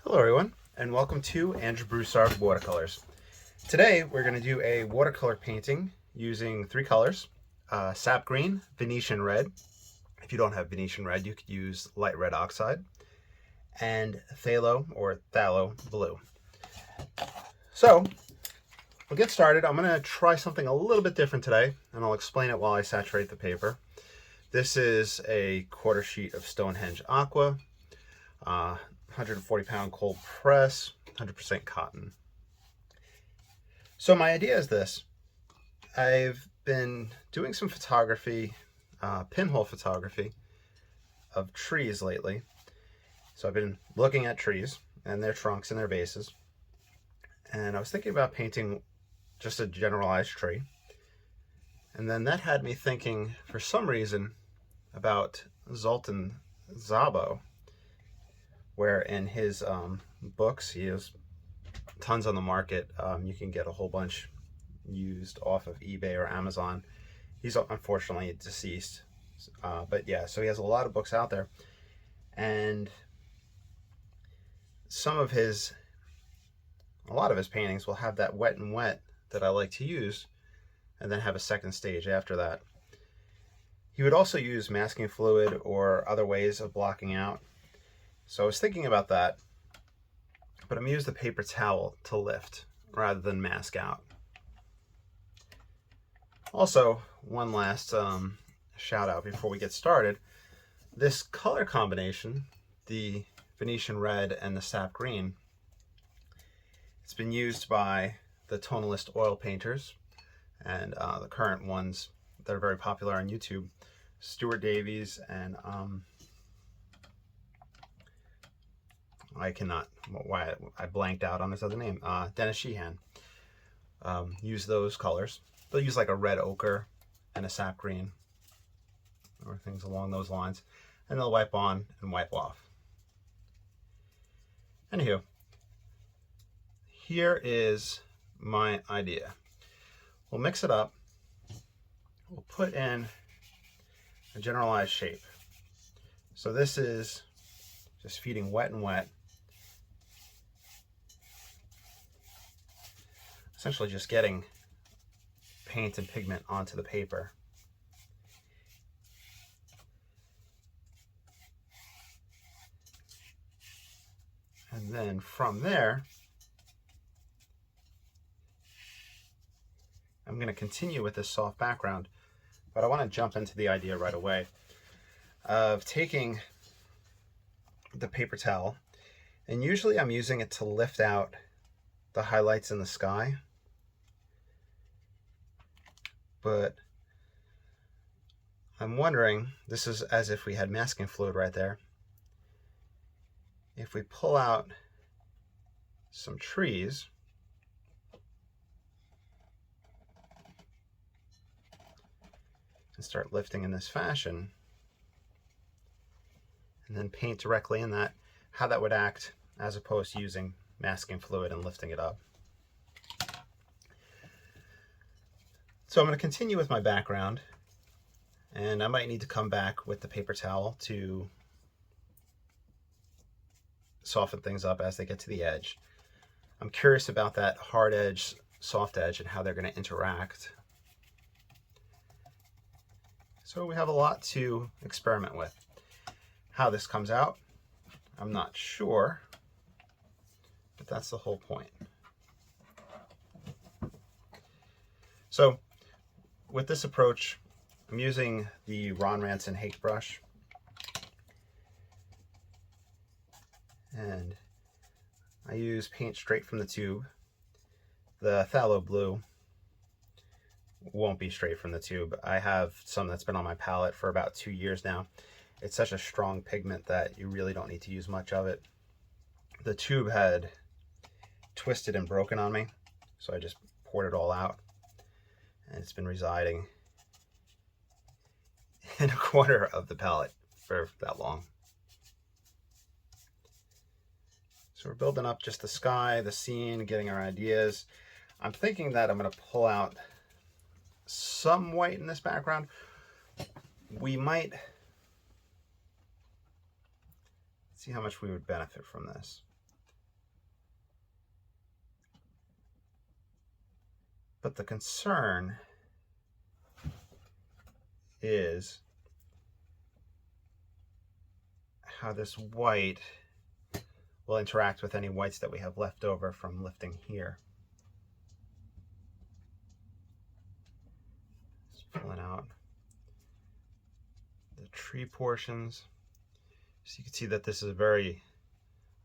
Hello everyone, and welcome to Andrew Broussard Watercolors. Today we're going to do a watercolor painting using three colors, sap green, Venetian red. If you don't have Venetian red, you could use light red oxide, and phthalo or phthalo blue. So we'll get started. I'm going to try something a little bit different today, and I'll explain it while I saturate the paper. This is a quarter sheet of Stonehenge Aqua. 140-pound cold press, 100% cotton. So my idea is this. I've been doing some photography, pinhole photography of trees lately. So I've been looking at trees and their trunks and their bases. And I was thinking about painting just a generalized tree. And then that had me thinking, for some reason, about Zoltan Szabo, where in his books, he has tons on the market. You can get a whole bunch used off of eBay or Amazon. He's unfortunately deceased. But yeah, so he has a lot of books out there. And a lot of his paintings will have that wet and wet that I like to use, and then have a second stage after that. He would also use masking fluid or other ways of blocking out. So I was thinking about that, but I'm going to use the paper towel to lift rather than mask out. Also, one last shout out before we get started. This color combination, the Venetian red and the sap green, it's been used by the Tonalist oil painters and the current ones that are very popular on YouTube, Stuart Davies and I blanked out on his other name. Dennis Sheehan. Use those colors. They'll use like a red ochre and a sap green or things along those lines. And they'll wipe on and wipe off. Anywho, here is my idea. We'll mix it up. We'll put in a generalized shape. So this is just feeding wet and wet. Essentially just getting paint and pigment onto the paper. And then from there, I'm going to continue with this soft background, but I want to jump into the idea right away of taking the paper towel, and usually I'm using it to lift out the highlights in the sky. But I'm wondering, this is as if we had masking fluid right there. If we pull out some trees, and start lifting in this fashion, and then paint directly in that, how that would act as opposed to using masking fluid and lifting it up. So I'm going to continue with my background, and I might need to come back with the paper towel to soften things up as they get to the edge. I'm curious about that hard edge, soft edge, and how they're going to interact. So we have a lot to experiment with. How this comes out, I'm not sure, but that's the whole point. So with this approach, I'm using the Ranson hake brush, and I use paint straight from the tube. The phthalo blue won't be straight from the tube. I have some that's been on my palette for about 2 years now. It's such a strong pigment that you really don't need to use much of it. The tube had twisted and broken on me, so I just poured it all out, and it's been residing in a corner of the palette for that long. So we're building up just the sky, the scene, getting our ideas. I'm thinking that I'm going to pull out some white in this background. We might see how much we would benefit from this. But the concern is how this white will interact with any whites that we have left over from lifting here. Just pulling out the tree portions. So you can see that this is a very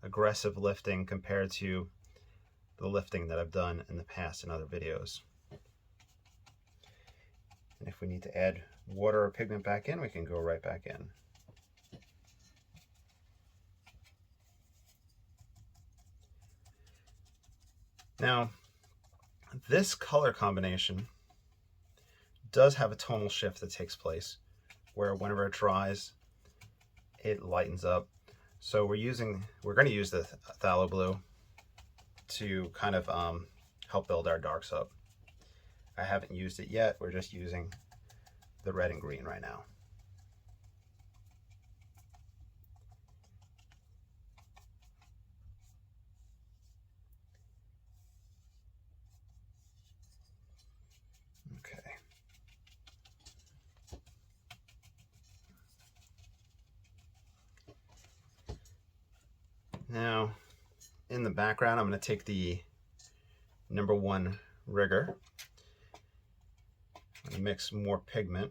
aggressive lifting compared to the lifting that I've done in the past in other videos. And if we need to add water or pigment back in, we can go right back in. Now, this color combination does have a tonal shift that takes place, where whenever it dries, it lightens up. So we're going to use the phthalo blue to kind of help build our darks up. I haven't used it yet. We're just using the red and green right now. Okay. Now, in the background, I'm going to take the #1 rigger and mix more pigment,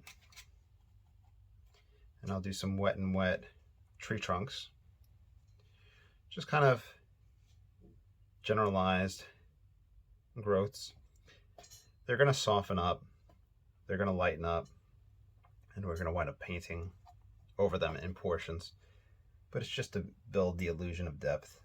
and I'll do some wet and wet tree trunks, just kind of generalized growths. They're going to soften up, they're going to lighten up, and we're going to wind up painting over them in portions, but it's just to build the illusion of depth.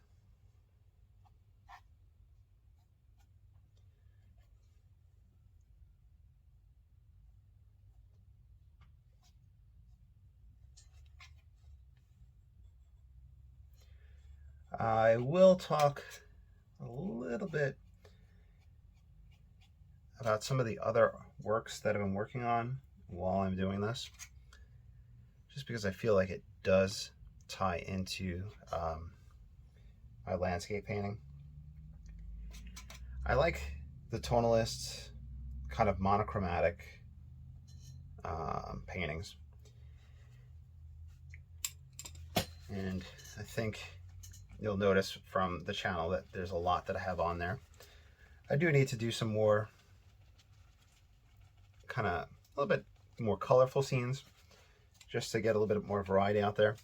I will talk a little bit about some of the other works that I've been working on while I'm doing this, just because I feel like it does tie into my landscape painting. I like the Tonalists kind of monochromatic paintings, and I think you'll notice from the channel that there's a lot that I have on there. I do need to do some more kind of a little bit more colorful scenes, just to get a little bit more variety out there,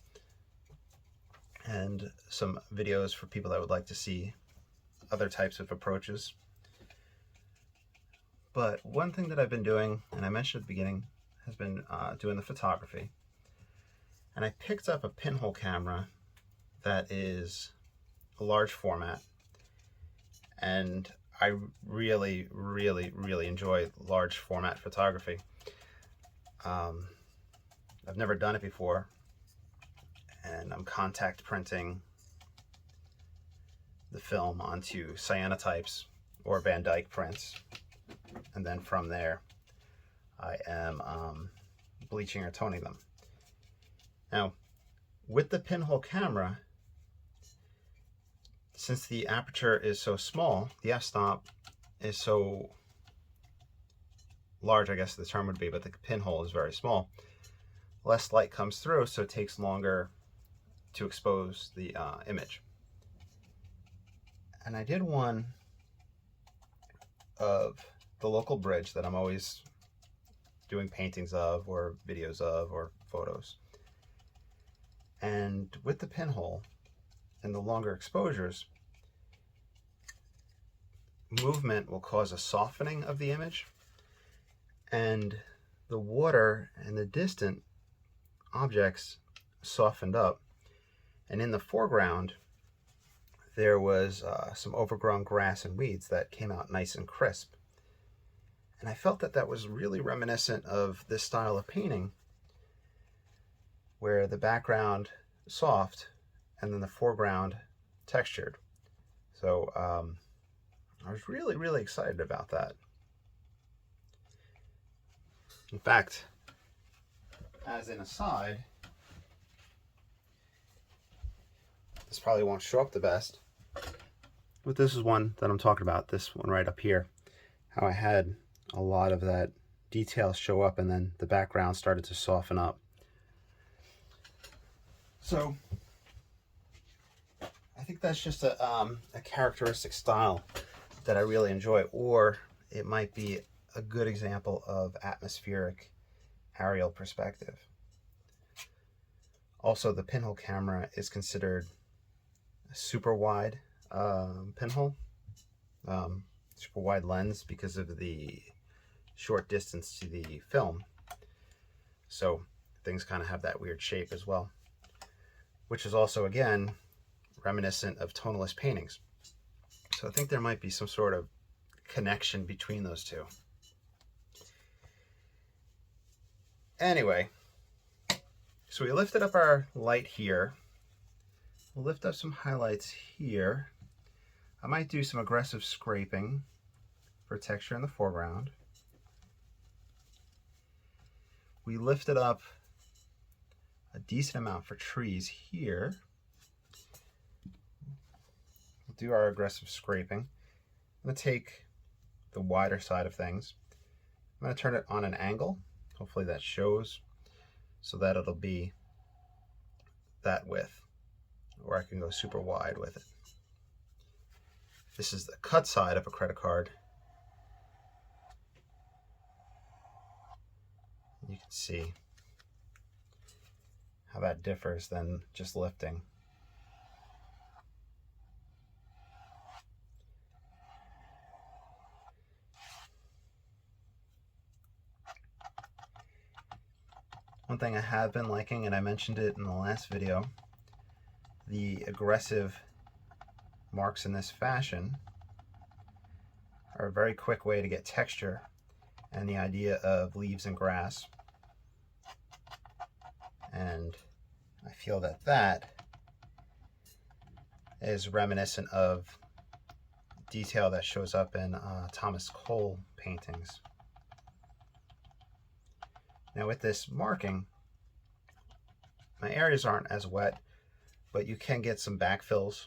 and some videos for people that would like to see other types of approaches. But one thing that I've been doing, and I mentioned at the beginning, has been doing the photography. And I picked up a pinhole camera that is a large format, and I really enjoy large format photography. I've never done it before, and I'm contact printing the film onto cyanotypes or Van Dyke prints, and then from there I am bleaching or toning them. Now, with the pinhole camera, since the aperture is so small, the f-stop is so large, I guess the term would be, but the pinhole is very small, less light comes through, so it takes longer to expose the image. And I did one of the local bridge that I'm always doing paintings of or videos of or photos. And with the pinhole and the longer exposures, movement will cause a softening of the image, and the water and the distant objects softened up. And in the foreground, there was some overgrown grass and weeds that came out nice and crisp. And I felt that that was really reminiscent of this style of painting, where the background soft and then the foreground textured. So I was really excited about that. In fact, as an aside, this probably won't show up the best, but this is one that I'm talking about, this one right up here. how I had a lot of that detail show up and then the background started to soften up. So I think that's just a characteristic style that I really enjoy, or it might be a good example of atmospheric aerial perspective. Also, the pinhole camera is considered a super wide pinhole, super wide lens because of the short distance to the film. So things kind of have that weird shape as well, which is also, again, reminiscent of tonalist paintings. So I think there might be some sort of connection between those two. Anyway, so we lifted up our light here. We'll lift up some highlights here. I might do some aggressive scraping for texture in the foreground. We lifted up a decent amount for trees here. We'll do our aggressive scraping. I'm going to take the wider side of things. I'm going to turn it on an angle. Hopefully that shows, so that it'll be that width, or I can go super wide with it. This is the cut side of a credit card. You can see how that differs than just lifting. One thing I have been liking, and I mentioned it in the last video, the aggressive marks in this fashion are a very quick way to get texture and the idea of leaves and grass. And I feel that that is reminiscent of detail that shows up in Thomas Cole paintings. Now with this marking, my areas aren't as wet, but you can get some backfills.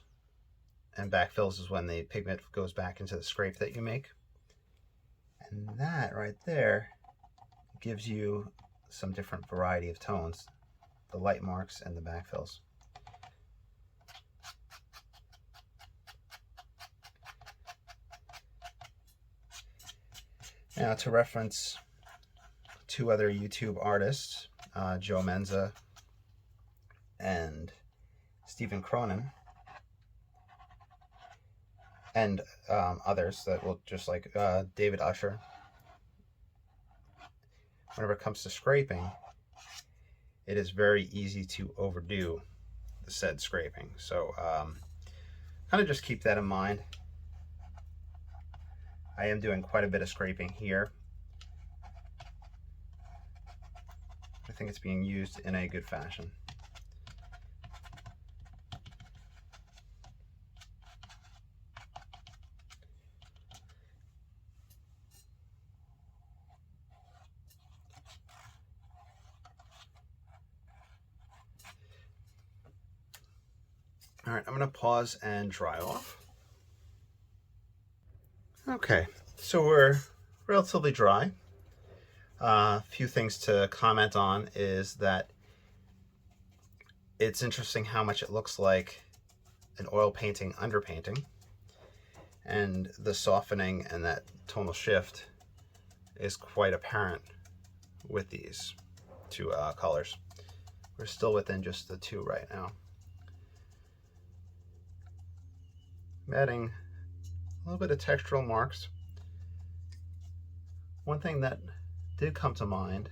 And backfills is when the pigment goes back into the scrape that you make. And that right there gives you some different variety of tones, the light marks and the backfills. Now to reference two other YouTube artists, Joe Menza and Stephen Cronin, and others that will just like David Usher. Whenever it comes to scraping, it is very easy to overdo the said scraping. So kind of just keep that in mind. I am doing quite a bit of scraping here. I think it's being used in a good fashion. All right, I'm going to pause and dry off. Okay, so we're relatively dry. A few things to comment on is that it's interesting how much it looks like an oil painting underpainting, and the softening and that tonal shift is quite apparent with these two colors. We're still within just the two right now. I'm adding a little bit of textural marks. One thing that did come to mind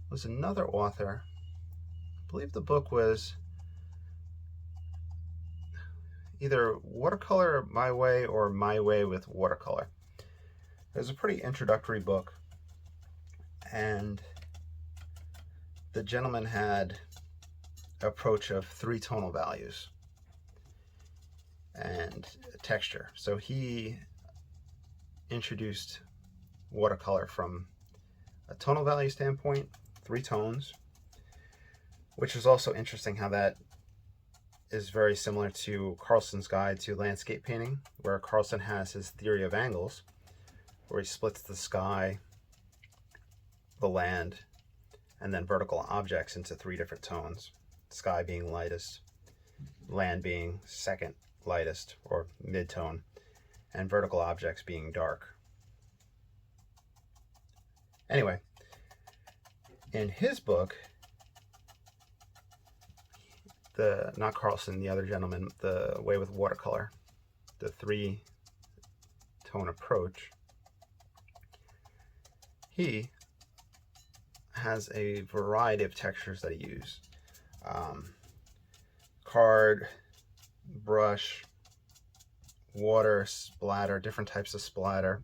was another author. I believe the book was either Watercolor My Way or My Way with Watercolor. It was a pretty introductory book, and the gentleman had an approach of 3 tonal values and texture. So he introduced watercolor from a tonal value standpoint, 3 tones, which is also interesting how that is very similar to Carlson's guide to landscape painting, where Carlson has his theory of angles, where he splits the sky, the land, and then vertical objects into 3 different tones. Sky being lightest, land being second lightest or mid-tone, and vertical objects being dark. Anyway, in his book, not Carlson, the other gentleman, The Way with Watercolor, the 3-tone approach, he has a variety of textures that he uses. Card, brush, water, splatter, different types of splatter,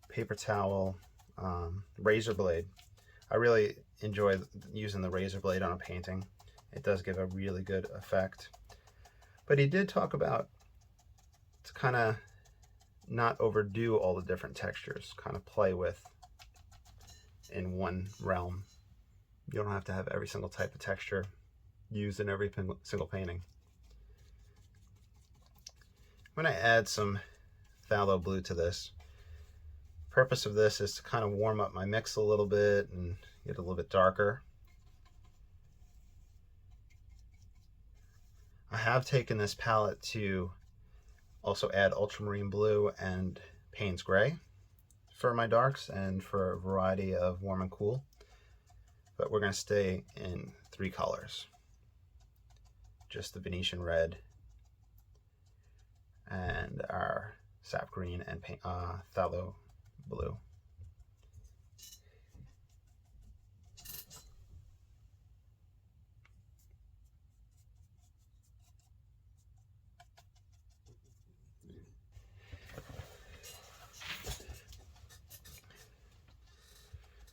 paper towel, razor blade. I really enjoy using the razor blade on a painting. It does give a really good effect. But he did talk about to kind of not overdo all the different textures, kind of play with in one realm. You don't have to have every single type of texture used in every single painting. I'm going to add some phthalo blue to this. Purpose of this is to kind of warm up my mix a little bit and get a little bit darker. I have taken this palette to also add ultramarine blue and Payne's gray for my darks and for a variety of warm and cool. But we're going to stay in 3 colors. Just the Venetian red and our sap green and phthalo blue.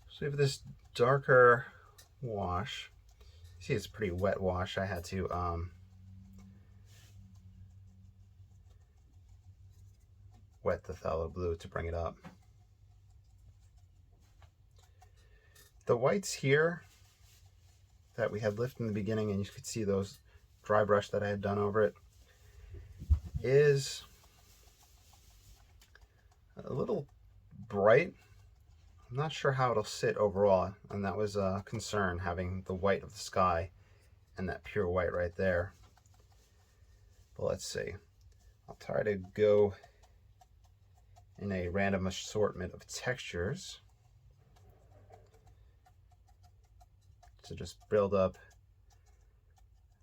So we have this darker wash. See, it's a pretty wet wash. I had to wet the phthalo blue to bring it up. The whites here that we had lifted in the beginning, and you could see those dry brush that I had done over it, is a little bright. I'm not sure how it'll sit overall, and that was a concern, having the white of the sky and that pure white right there. But let's see. I'll try to go in a random assortment of textures to just build up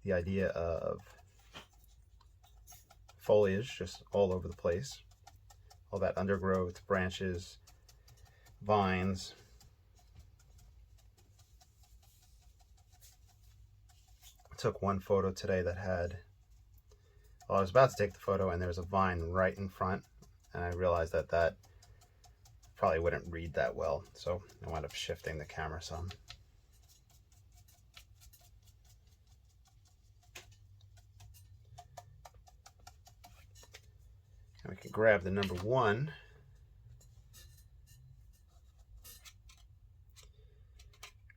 the idea of foliage just all over the place. All that undergrowth, branches, vines. I took one photo today that had, well, I was about to take the photo and there was a vine right in front, and I realized that that probably wouldn't read that well, so I wound up shifting the camera some. And we can grab the number 1.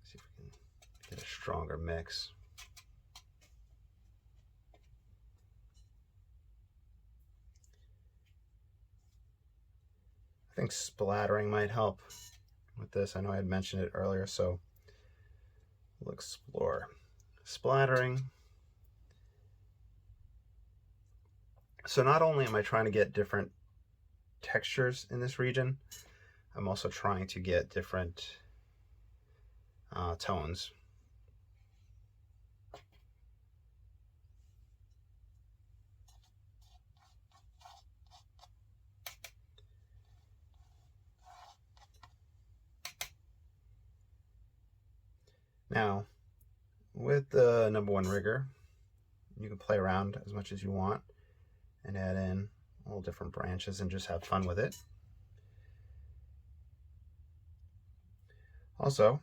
See if we can get a stronger mix. I think splattering might help with this. I know I had mentioned it earlier, so we'll explore splattering. So not only am I trying to get different textures in this region, I'm also trying to get different tones. Now, with the number 1 rigger, you can play around as much as you want and add in all different branches and just have fun with it. Also,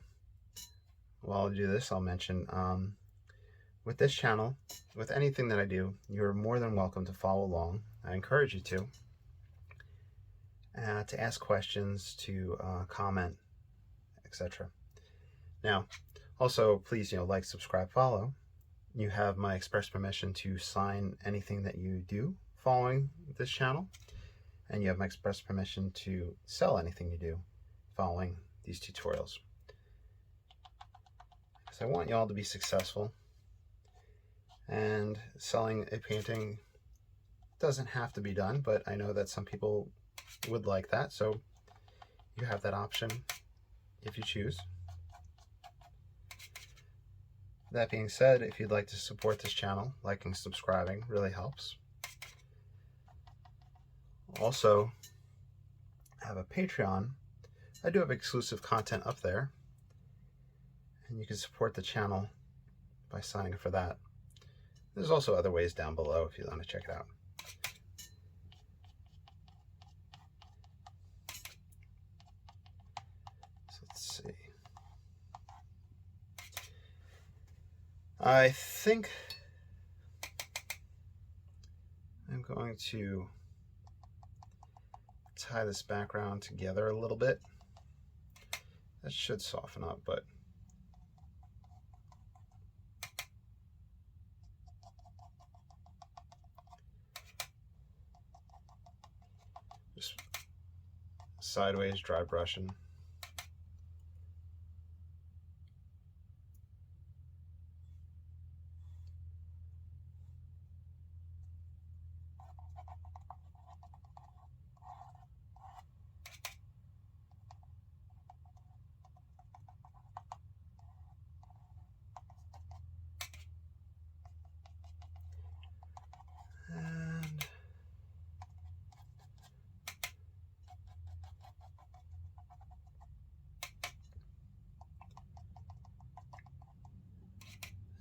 while I do this, I'll mention with this channel, with anything that I do, you're more than welcome to follow along. I encourage you to ask questions, to comment, etc. Now, also, please, like, subscribe, follow. You have my express permission to sign anything that you do following this channel, and you have my express permission to sell anything you do following these tutorials. Because I want you all to be successful, and selling a painting doesn't have to be done, but I know that some people would like that, so you have that option if you choose. That being said, if you'd like to support this channel, liking and subscribing really helps. Also, I have a Patreon. I do have exclusive content up there, and you can support the channel by signing up for that. There's also other ways down below if you want to check it out. So let's see. I think I'm going to tie this background together a little bit. That should soften up, but just sideways dry brushing.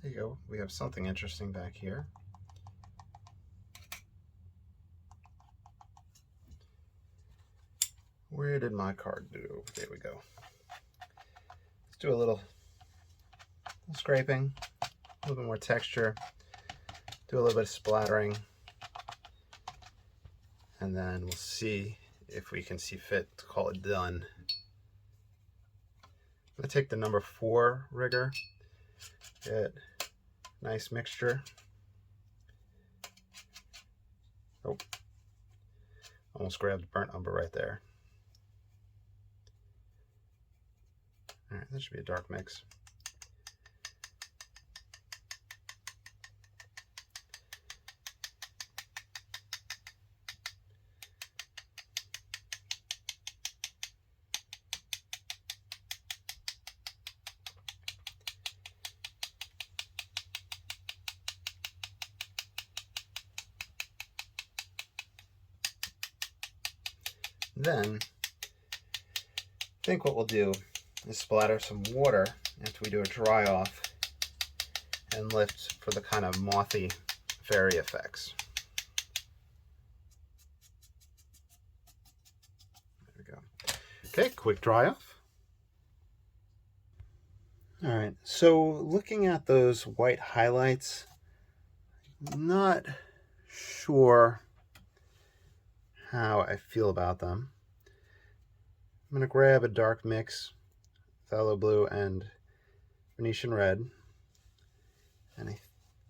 There you go. We have something interesting back here. Where did my card do? There we go. Let's do a little scraping, a little bit more texture, do a little bit of splattering, and then we'll see if we can see fit to call it done. I'm going to take the number 4 rigger, get nice mixture. Oh, almost grabbed burnt umber right there. All right, that should be a dark mix. Then, I think what we'll do is splatter some water after we do a dry off and lift for the kind of mothy fairy effects. There we go. Okay, quick dry off. All right, so looking at those white highlights, not sure how I feel about them. I'm going to grab a dark mix, phthalo blue and Venetian red, and I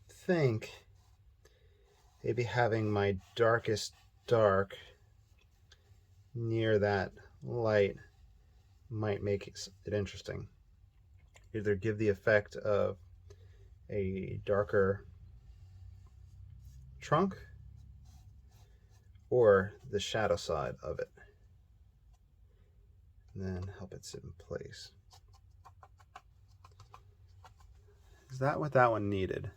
think maybe having my darkest dark near that light might make it interesting. Either give the effect of a darker trunk or the shadow side of it, and then help it sit in place. Is that what that one needed?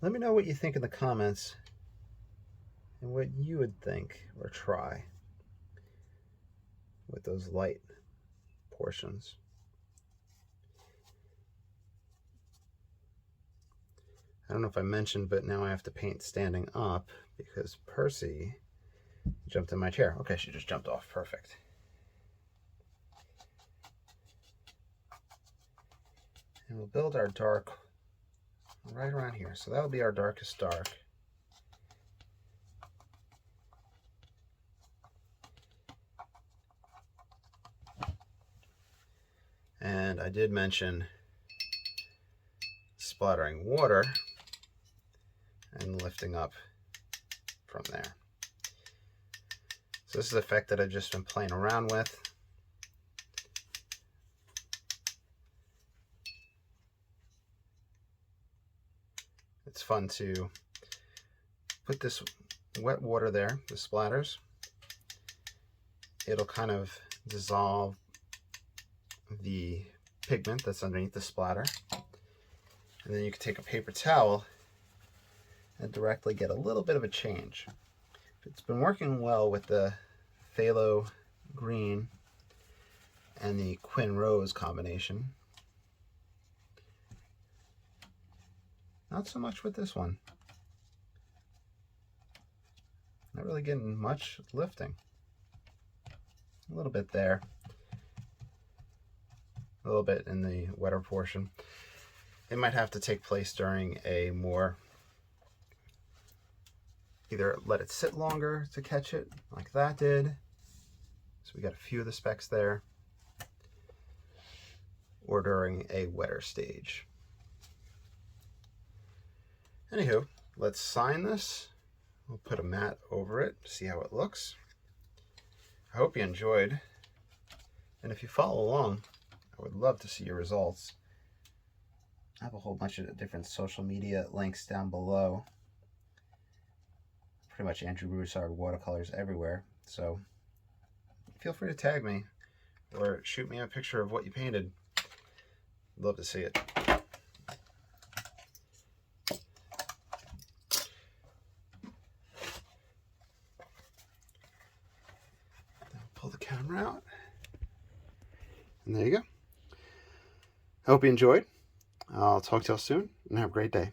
Let me know what you think in the comments and what you would think or try with those light portions. I don't know if I mentioned, but now I have to paint standing up because Percy jumped in my chair. Okay, she just jumped off. Perfect. And we'll build our dark right around here. So that'll be our darkest dark. And I did mention splattering water and lifting up from there. So this is an effect that I've just been playing around with. It's fun to put this wet water there, the splatters. It'll kind of dissolve the pigment that's underneath the splatter. And then you can take a paper towel and directly get a little bit of a change. It's been working well with the phthalo green and the quin rose combination. Not so much with this one. Not really getting much lifting. A little bit there. A little bit in the wetter portion. It might have to take place during a more, either let it sit longer to catch it, like that did. So we got a few of the specks there. Or during a wetter stage. Anywho, let's sign this. We'll put a mat over it, see how it looks. I hope you enjoyed. And if you follow along, I would love to see your results. I have a whole bunch of different social media links down below. Pretty much Andrew Broussard watercolors everywhere. So feel free to tag me or shoot me a picture of what you painted. Love to see it. Pull the camera out. And there you go. I hope you enjoyed. I'll talk to y'all soon and have a great day.